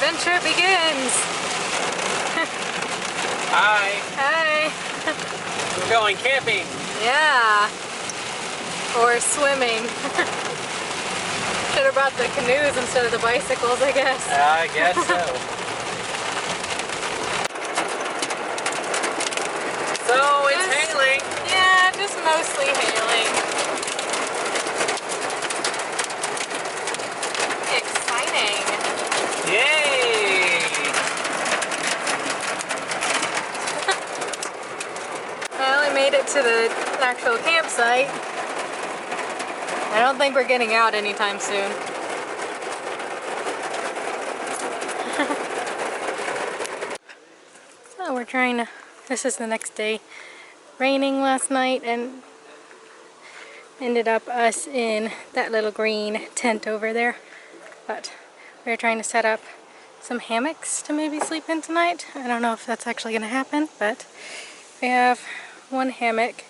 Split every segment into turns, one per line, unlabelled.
adventure begins.
Hi.
Hi.
We're going camping.
Yeah. Or swimming. Should have brought the canoes instead of the bicycles, I guess.
I guess so. So it's hailing.
Yeah, just mostly hailing. Exciting.
Yay!
I only made it to the actual campsite. I don't think we're getting out anytime soon. So we're trying to, this is the next day. Raining last night and ended up us in that little green tent over there. But we're trying to set up some hammocks to maybe sleep in tonight. I don't know if that's actually going to happen, but we have one hammock.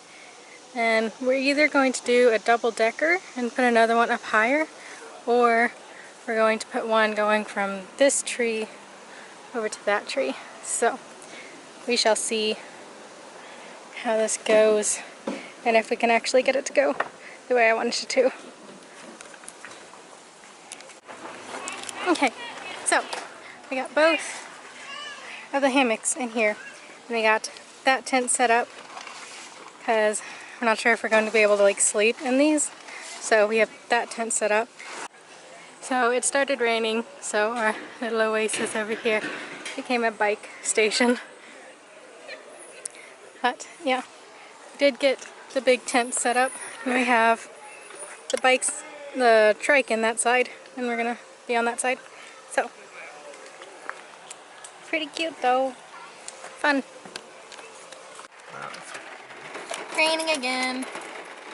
And we're either going to do a double-decker and put another one up higher, or we're going to put one going from this tree over to that tree. So we shall see how this goes and if we can actually get it to go the way I want it to. Okay, so we got both of the hammocks in here, and we got that tent set up because we're not sure if we're going to be able to like sleep in these, so we have that tent set up. So it started raining, so our little oasis over here became a bike station. But yeah, we did get the big tent set up, and we have the bikes, the trike in that side, and we're gonna be on that side. So pretty cute though. Fun. Raining again,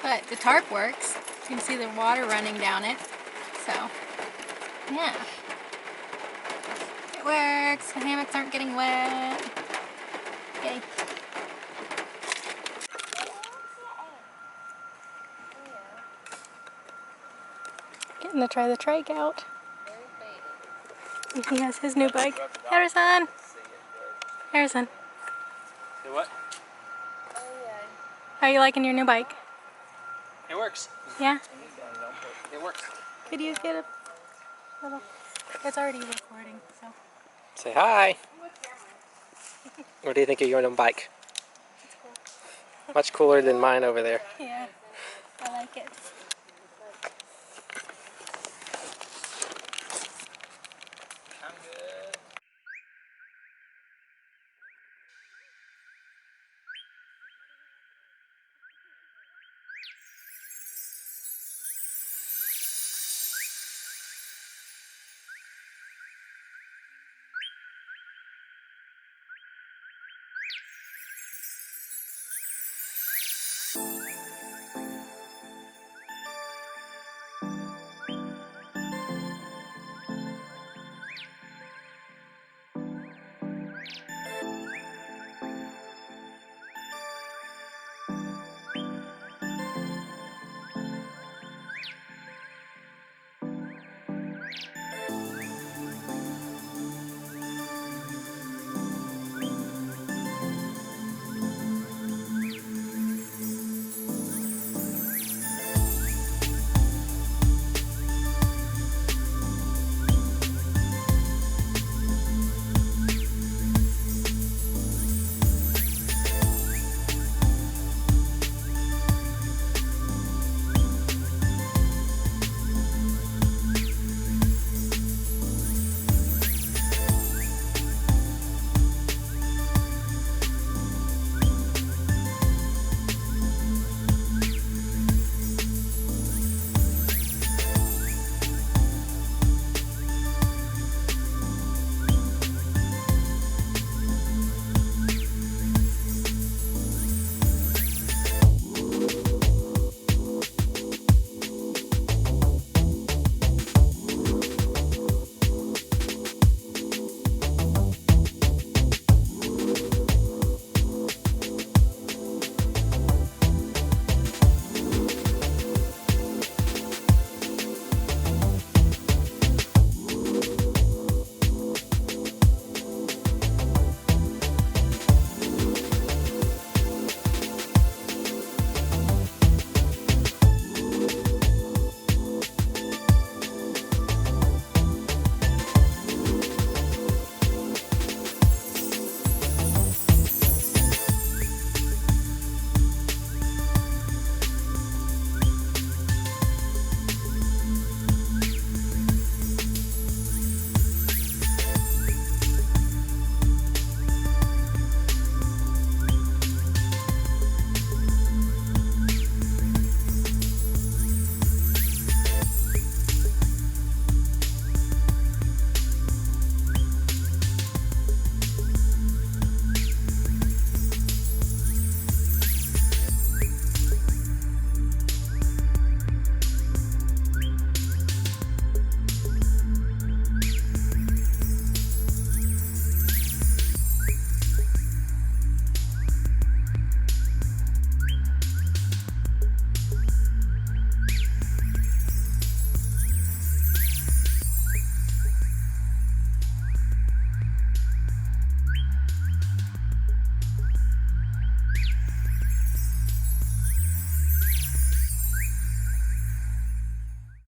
but the tarp works. You can see the water running down it. So yeah, it works. The hammocks aren't getting wet. Okay. Getting to try the trike out. And he has his new bike. Harrison! Harrison.
Say what?
How are you liking your new bike?
It works.
Yeah?
It works.
Could you get a little... It's already recording, so...
Say hi. What do you think of your new bike?
It's cool.
Much cooler than mine over there.
Yeah, I like it.